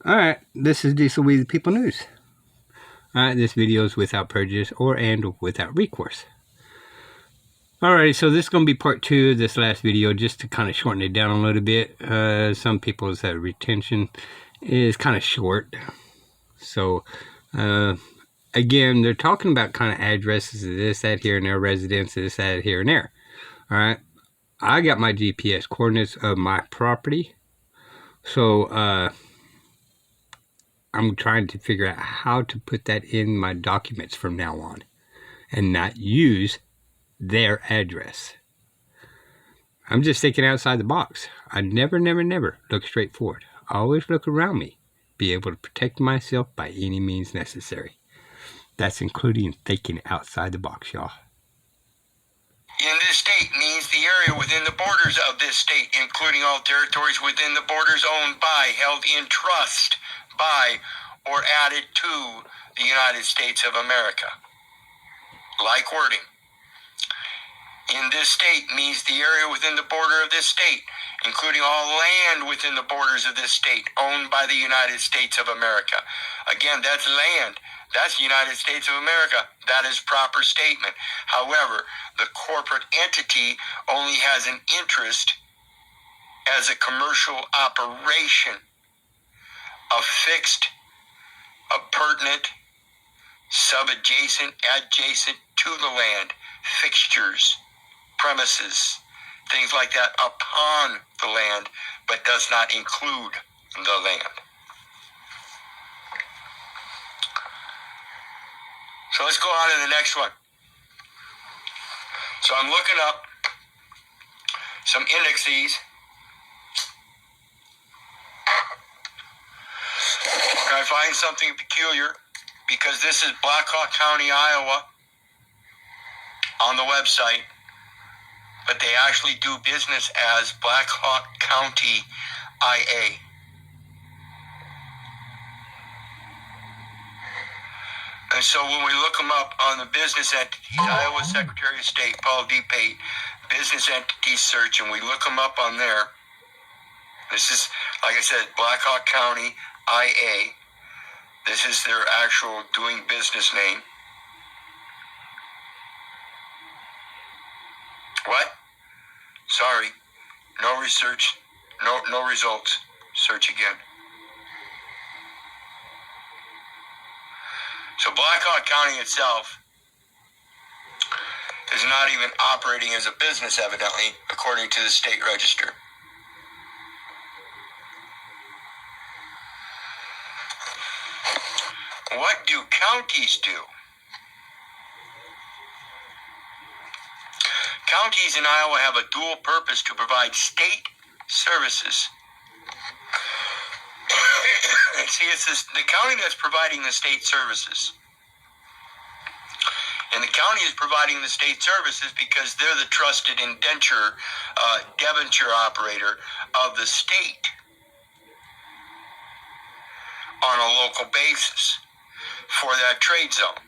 Alright, this is Diesel We the People News. Alright, this video is without prejudice and without recourse. Alright, so this is going to be part 2 of this last video, just to kind of shorten it down a little bit. Some people's retention is kind of short. So, again, they're talking about kind of addresses of this, that, here, and there, residences, that, here, and there. Alright, I got my GPS coordinates of my property. So, I'm trying to figure out how to put that in my documents from now on and not use their address. I'm just thinking outside the box. I never look straight forward. I always look around me, be able to protect myself by any means necessary. That's including thinking outside the box, y'all. In this state means the area within the borders of this state, including all territories within the borders owned by, held in trust by, or added to the United States of America. Like wording. In this state means the area within the border of this state, including all land within the borders of this state, owned by the United States of America. Again, that's land. That's the United States of America. That is proper statement. However, the corporate entity only has an interest as a commercial operation of fixed, appurtenant, sub-adjacent, adjacent to the land, fixtures, premises, things like that upon the land, but does not include the land. So let's go on to the next one. So I'm looking up some indexes. I find something peculiar because this is Black Hawk County, Iowa on the website, but they actually do business as Black Hawk County, IA. And so when we look them up on the business entities, Iowa Secretary of State Paul D. Pate, business entity search, and we look them up on there. This is, like I said, Black Hawk County, IA. This is their actual doing business name. What? Sorry. No research. No results. Search again. So Black Hawk County itself is not even operating as a business, evidently, according to the state register. What do counties do? Counties in Iowa have a dual purpose to provide state services. See, it's the county that's providing the state services. And the county is providing the state services because they're the trusted indenture, debenture operator of the state on a local basis for that trade zone.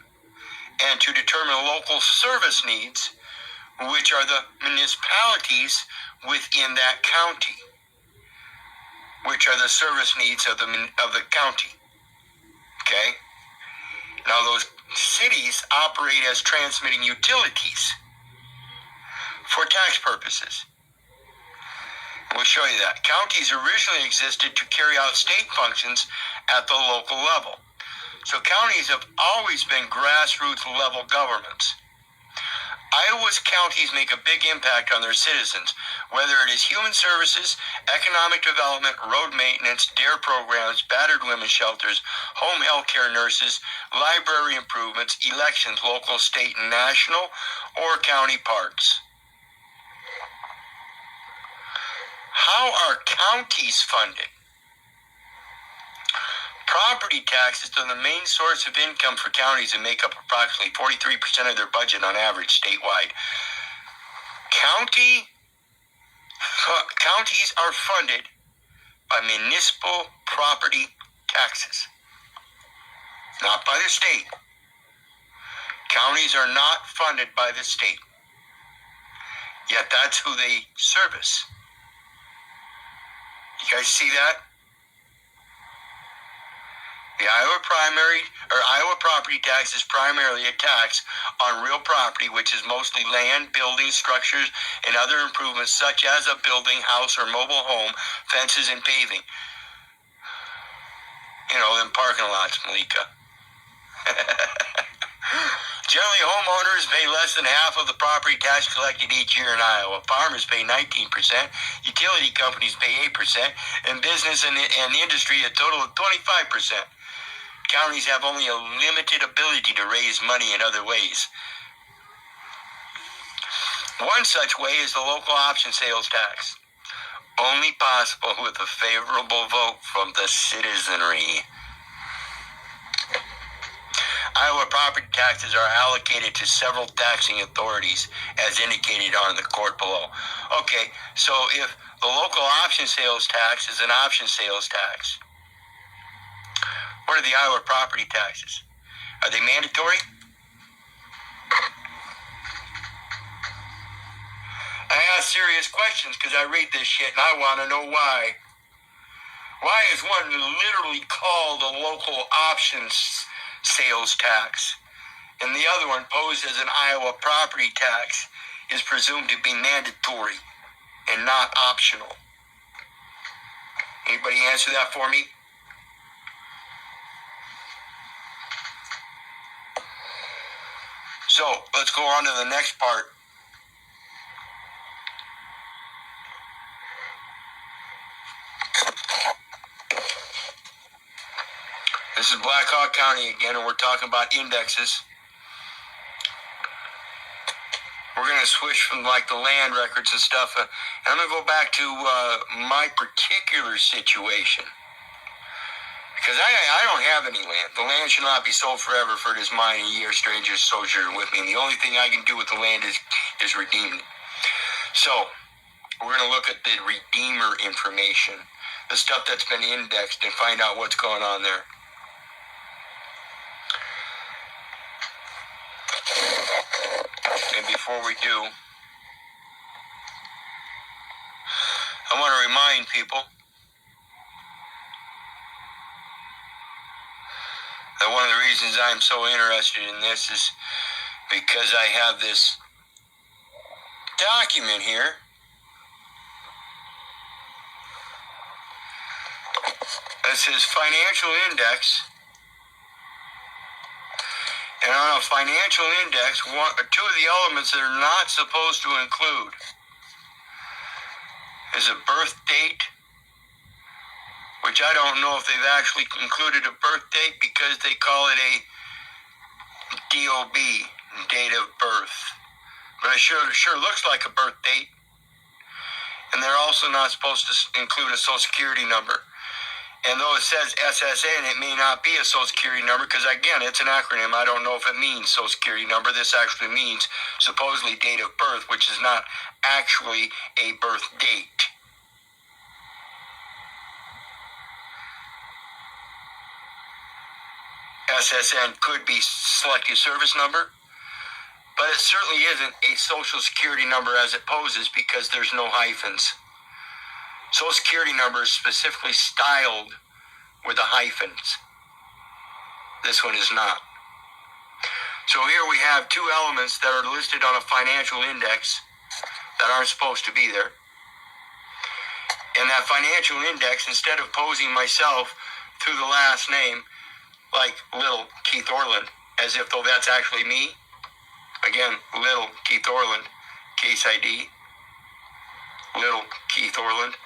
And to determine local service needs, which are the municipalities within that county, which are the service needs of the county. Okay? Now those cities operate as transmitting utilities for tax purposes. We'll show you that. Counties originally existed to carry out state functions at the local level. So counties have always been grassroots level governments. Iowa's counties make a big impact on their citizens, whether it is human services, economic development, road maintenance, DARE programs, battered women's shelters, home health care nurses, library improvements, elections, local, state, and national, or county parks. How are counties funded? Property taxes are the main source of income for counties and make up approximately 43% of their budget on average statewide. Counties are funded by municipal property taxes, not by the state. Counties are not funded by the state, yet that's who they service. You guys see that? The Iowa property tax is primarily a tax on real property, which is mostly land, buildings, structures, and other improvements such as a building, house, or mobile home, fences, and paving. You know, them parking lots, Malika. Generally, homeowners pay less than half of the property tax collected each year in Iowa. Farmers pay 19%, utility companies pay 8%, and business and industry a total of 25%. Counties have only a limited ability to raise money in other ways. One such way is the local option sales tax, only possible with a favorable vote from the citizenry. Iowa property taxes are allocated to several taxing authorities, as indicated on the court below. Okay, so if the local option sales tax is an option sales tax, what are the Iowa property taxes? Are they mandatory? I ask serious questions because I read this shit and I want to know why. Why is one literally called a local options sales tax, and the other one, posed as an Iowa property tax, is presumed to be mandatory and not optional? Anybody answer that for me? So let's go on to the next part. This is Black Hawk County again, and we're talking about indexes. We're going to switch from like the land records and stuff. And I'm going to go back to my particular situation. Because I don't have any land. The land should not be sold forever, for it is mine, a year strangers sojourn with me. And the only thing I can do with the land is redeem it. So, we're going to look at the redeemer information, the stuff that's been indexed, and find out what's going on there. And before we do, I want to remind people that one of the reasons I'm so interested in this is because I have this document here that says financial index. And on a financial index, two of the elements that are not supposed to include is a birth date, which I don't know if they've actually included a birth date because they call it a DOB, date of birth. But it sure looks like a birth date. And they're also not supposed to include a social security number. And though it says SSN, it may not be a social security number because, again, it's an acronym. I don't know if it means social security number. This actually means supposedly date of birth, which is not actually a birth date. SSN could be selective service number, but it certainly isn't a social security number as it poses because there's no hyphens. Social security number is specifically styled with the hyphens. This one is not. So here we have two elements that are listed on a financial index that aren't supposed to be there. And that financial index, instead of posing myself through the last name, like Little Keith Orland, as if though that's actually me. Again, Little Keith Orland, case ID. Little Keith Orland,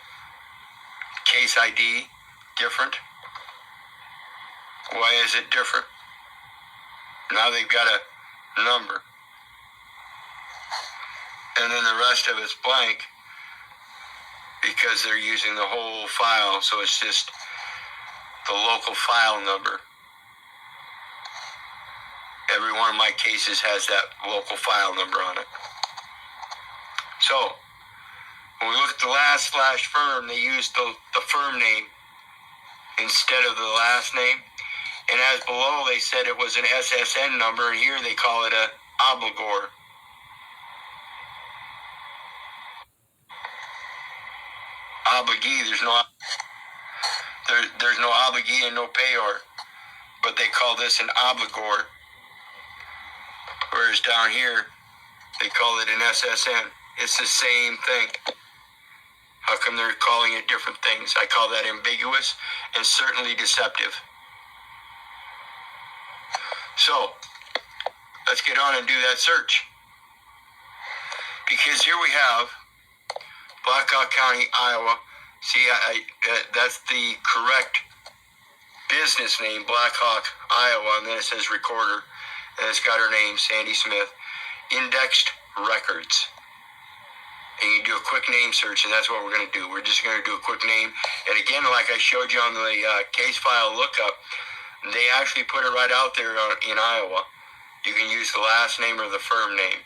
case ID, different. Why is it different? Now they've got a number. And then the rest of it's blank because they're using the whole file, so it's just the local file number. Every one of my cases has that local file number on it. So, when we look at the last / firm, they used the firm name instead of the last name. And as below, they said it was an SSN number, and here they call it a obligor. Obligee, there's no obligee and no payor. but they call this an obligor, whereas down here, they call it an SSN. It's the same thing. How come they're calling it different things? I call that ambiguous and certainly deceptive. So, let's get on and do that search. Because here we have Black Hawk County, Iowa. See, that's the correct business name, Black Hawk, Iowa, and then it says recorder, and it's got her name, Sandy Smith. Indexed records. And you do a quick name search, and that's what we're going to do. We're just going to do a quick name. And again, like I showed you on the case file lookup, they actually put it right out there in Iowa. You can use the last name or the firm name.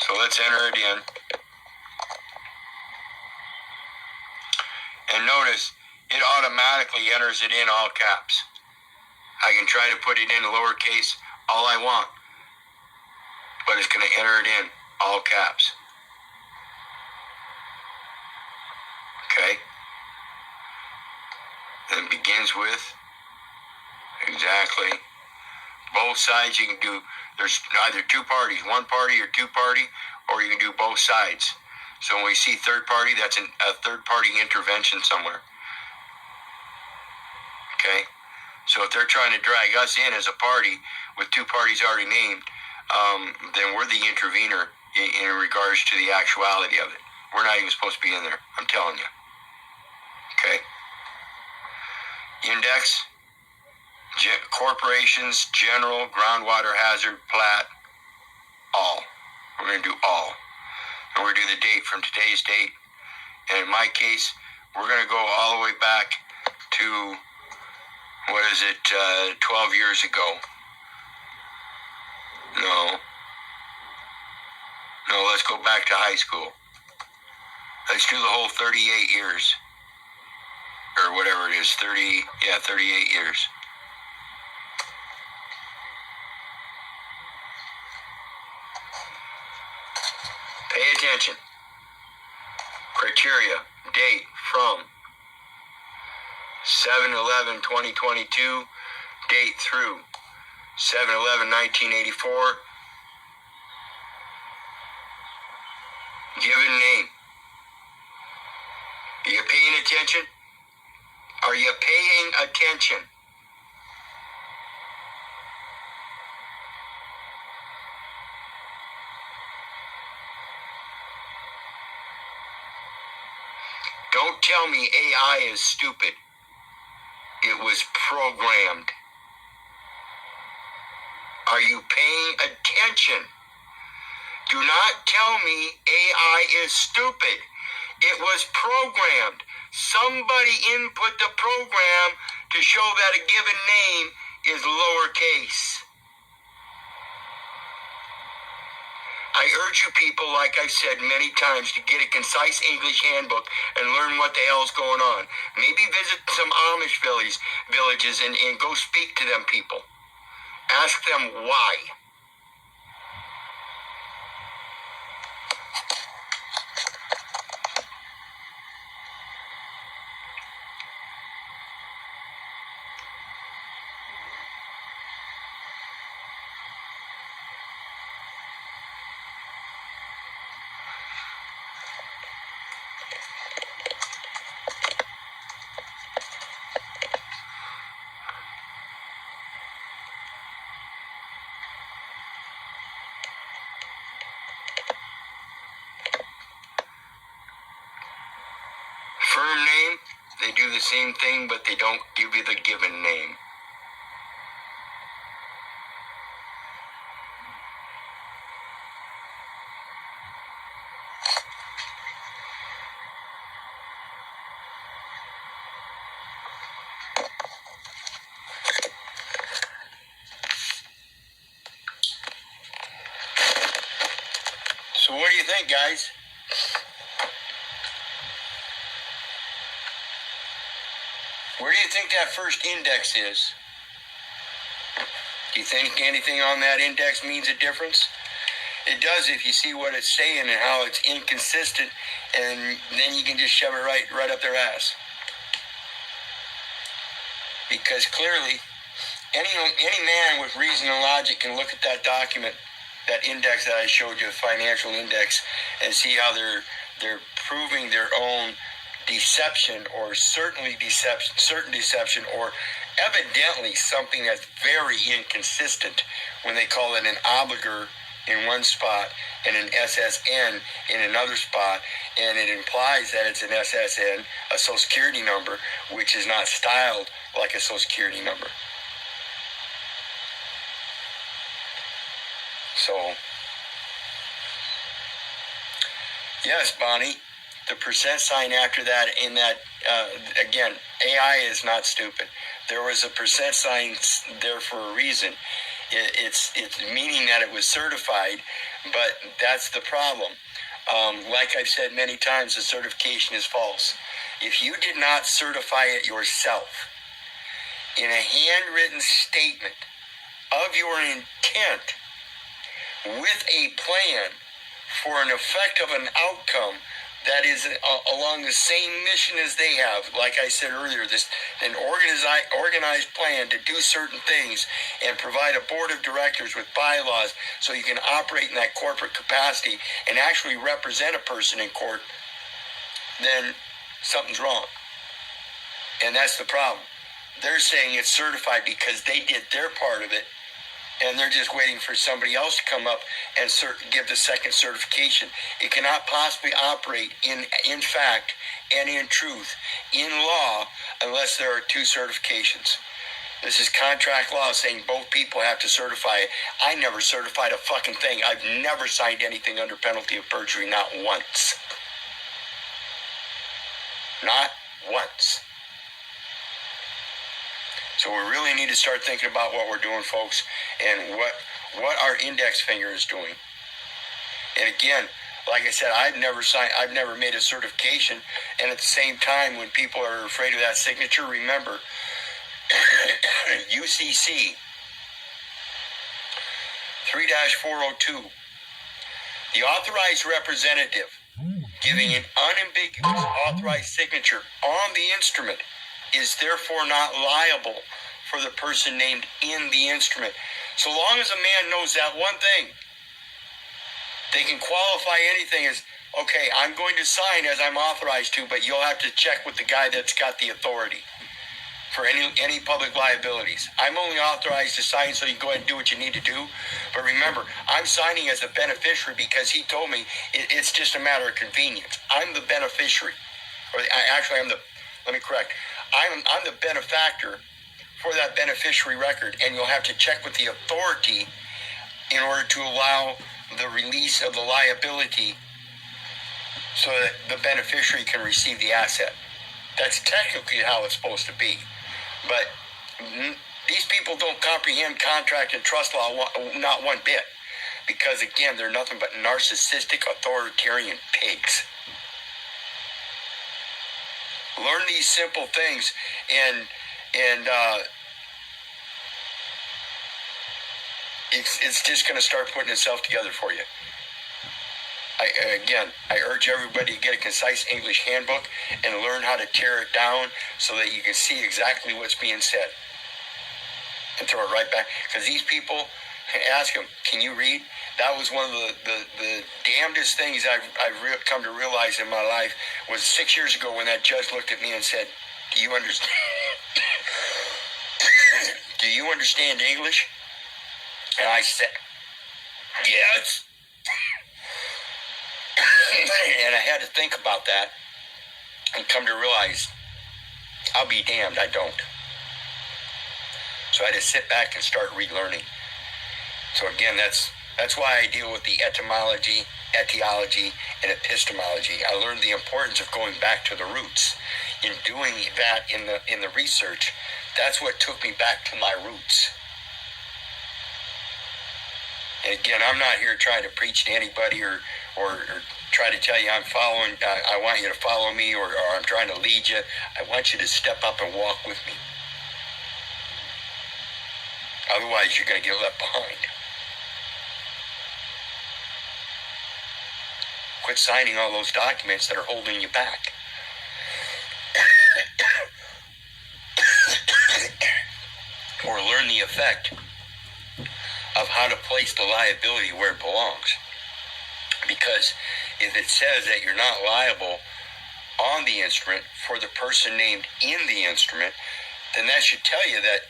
So let's enter it in. And notice, it automatically enters it in all caps. I can try to put it in lowercase all I want, but it's going to enter it in all caps. Okay? Then it begins with exactly. Both sides you can do, there's either two parties, one party or two party, or you can do both sides. So when we see third party, that's a third party intervention somewhere. Okay? So if they're trying to drag us in as a party with two parties already named, then we're the intervener in regards to the actuality of it. We're not even supposed to be in there, I'm telling you. Okay? Index, corporations, general, groundwater hazard, plat, all. We're going to do all. And we're going to do the date from today's date. And in my case, we're going to go all the way back to, 12 years ago. No, let's go back to high school. Let's do the whole 38 years. Or whatever it is, 38 years. Pay attention. Criteria, date from 7/11/2022, date through 7/11/1984. Given name. Are you paying attention? Are you paying attention? Don't tell me AI is stupid. It was programmed. Are you paying attention? Do not tell me AI is stupid. It was programmed. Somebody input the program to show that a given name is lowercase. I urge you people, like I've said many times, to get a concise English handbook and learn what the hell's going on. Maybe visit some Amish villages and go speak to them people. Ask them why. Firm name, they do the same thing, but they don't give you the given name. So what do you think, guys? Where do you think that first index is? Do you think anything on that index means a difference? It does if you see what it's saying and how it's inconsistent, and then you can just shove it right up their ass. because clearly any man with reason and logic can look at that document, that index that I showed you, the financial index, and see how they're proving their own deception, or certain deception, or evidently something that's very inconsistent when they call it an obligor in one spot and an SSN in another spot, and it implies that it's an SSN, a Social Security number, which is not styled like a Social Security number. So, yes, Bonnie, the percent sign after that in that, again, AI is not stupid. There was a percent sign there for a reason. It's meaning that it was certified, but that's the problem. Like I've said many times, the certification is false. If you did not certify it yourself in a handwritten statement of your intent with a plan for an effect of an outcome that is along the same mission as they have, like I said earlier, an organized plan to do certain things and provide a board of directors with bylaws so you can operate in that corporate capacity and actually represent a person in court, then something's wrong. And that's the problem. They're saying it's certified because they did their part of it, and they're just waiting for somebody else to come up and give the second certification. It cannot possibly operate in fact and in truth, in law, unless there are two certifications. This is contract law saying both people have to certify it. I never certified a fucking thing. I've never signed anything under penalty of perjury, not once. Not once. So we really need to start thinking about what we're doing, folks, and what our index finger is doing. And again, like I said, I've never made a certification. And at the same time, when people are afraid of that signature, remember, UCC 3-402, the authorized representative giving an unambiguous authorized signature on the instrument is therefore not liable for the person named in the instrument. So long as a man knows that one thing, they can qualify anything as, okay, I'm going to sign as I'm authorized to, but you'll have to check with the guy that's got the authority for any public liabilities. I'm only authorized to sign so you can go ahead and do what you need to do. But remember, I'm signing as a beneficiary because he told me it's just a matter of convenience. I'm the beneficiary. I'm the benefactor for that beneficiary record, and you'll have to check with the authority in order to allow the release of the liability so that the beneficiary can receive the asset. That's technically how it's supposed to be. But these people don't comprehend contract and trust law not one bit, because again, they're nothing but narcissistic, authoritarian pigs. Learn these simple things, and it's just going to start putting itself together for you. I urge everybody to get a concise English handbook and learn how to tear it down so that you can see exactly what's being said and throw it right back. Because these people, ask them, can you read? That was one of the damnedest things I've come to realize in my life was 6 years ago when that judge looked at me and said, do you understand? Do you understand English? And I said, yes. And I had to think about that and come to realize, I'll be damned, I don't. So I had to sit back and start relearning. So again, that's why I deal with the etymology, etiology, and epistemology. I learned the importance of going back to the roots. In doing that in the research, that's what took me back to my roots. And again, I'm not here trying to preach to anybody or try to tell you I'm following, I want you to follow me, or I'm trying to lead you. I want you to step up and walk with me. Otherwise, you're going to get left behind. Quit signing all those documents that are holding you back. effect of how to place the liability where it belongs. Because if it says that you're not liable on the instrument for the person named in the instrument, then that should tell you that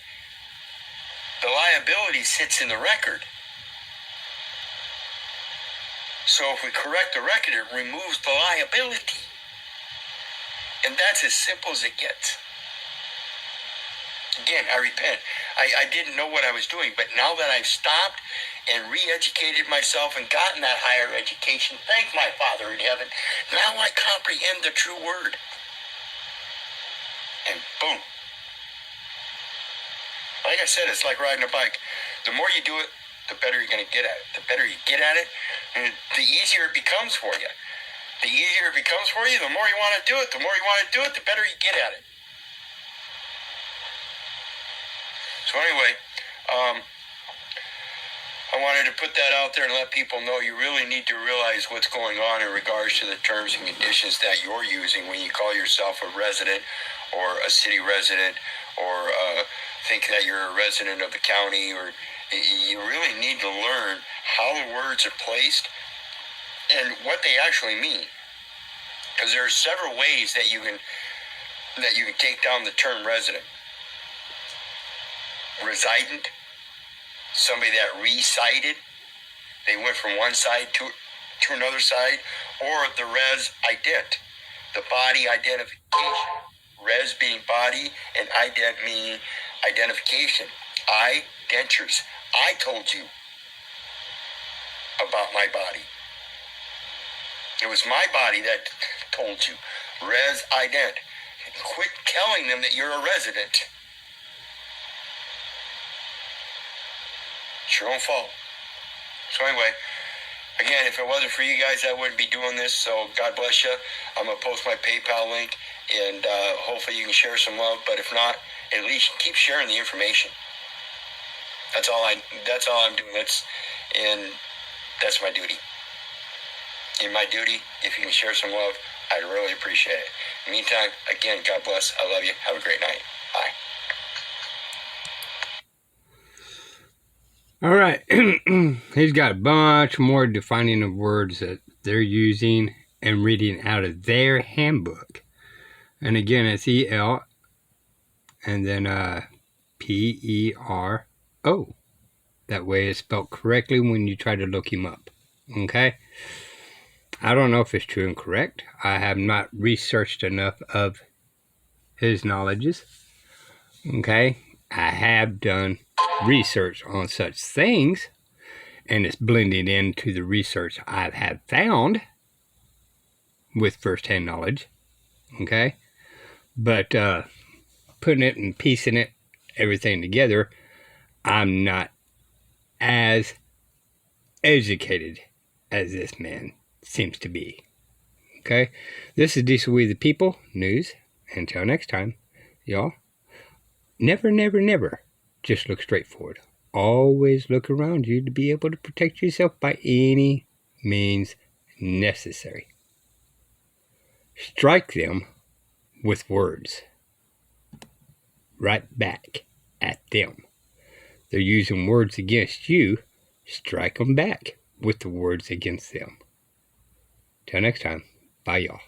the liability sits in the record. So if we correct the record, it removes the liability. And that's as simple as it gets. Again, I repent. I didn't know what I was doing, but now that I've stopped and re-educated myself and gotten that higher education, thank my Father in heaven, now I comprehend the true word. And boom. Like I said, it's like riding a bike. The more you do it, the better you're going to get at it. The better you get at it, and the easier it becomes for you. The easier it becomes for you, the more you want to do it. The more you want to do it, the better you get at it. So anyway, I wanted to put that out there and let people know you really need to realize what's going on in regards to the terms and conditions that you're using when you call yourself a resident or a city resident, or think that you're a resident of the county, or you really need to learn how the words are placed and what they actually mean. Because there are several ways that you can take down the term resident. Resident, somebody that resided, they went from one side to another side, or the res ident, the body identification. Res being body and ident meaning identification. I, dentures, I told you about my body. It was my body that told you. Res ident. Quit telling them that you're a resident. It's your own fault. So anyway, again, if it wasn't for you guys, I wouldn't be doing this. So God bless you. I'm going to post my PayPal link, and hopefully you can share some love. But if not, at least keep sharing the information. That's all I'm doing. That's my duty. In my duty, if you can share some love, I'd really appreciate it. In the meantime, again, God bless. I love you. Have a great night. Bye. All right. He's got a bunch more defining of words that they're using and reading out of their handbook. And again, it's E-L and then P-E-R-O. That way it's spelled correctly when you try to look him up. Okay? I don't know if it's true and correct. I have not researched enough of his knowledges. Okay? I have done research on such things, and it's blended into the research I have found with first-hand knowledge. Okay? But putting it and piecing it, everything together, I'm not as educated as this man seems to be. Okay? This is Diesel We the People News. Until next time, y'all, never, never, never just look straight forward. Always look around you to be able to protect yourself by any means necessary. Strike them with words. Right back at them. They're using words against you. Strike them back with the words against them. Till next time, bye y'all.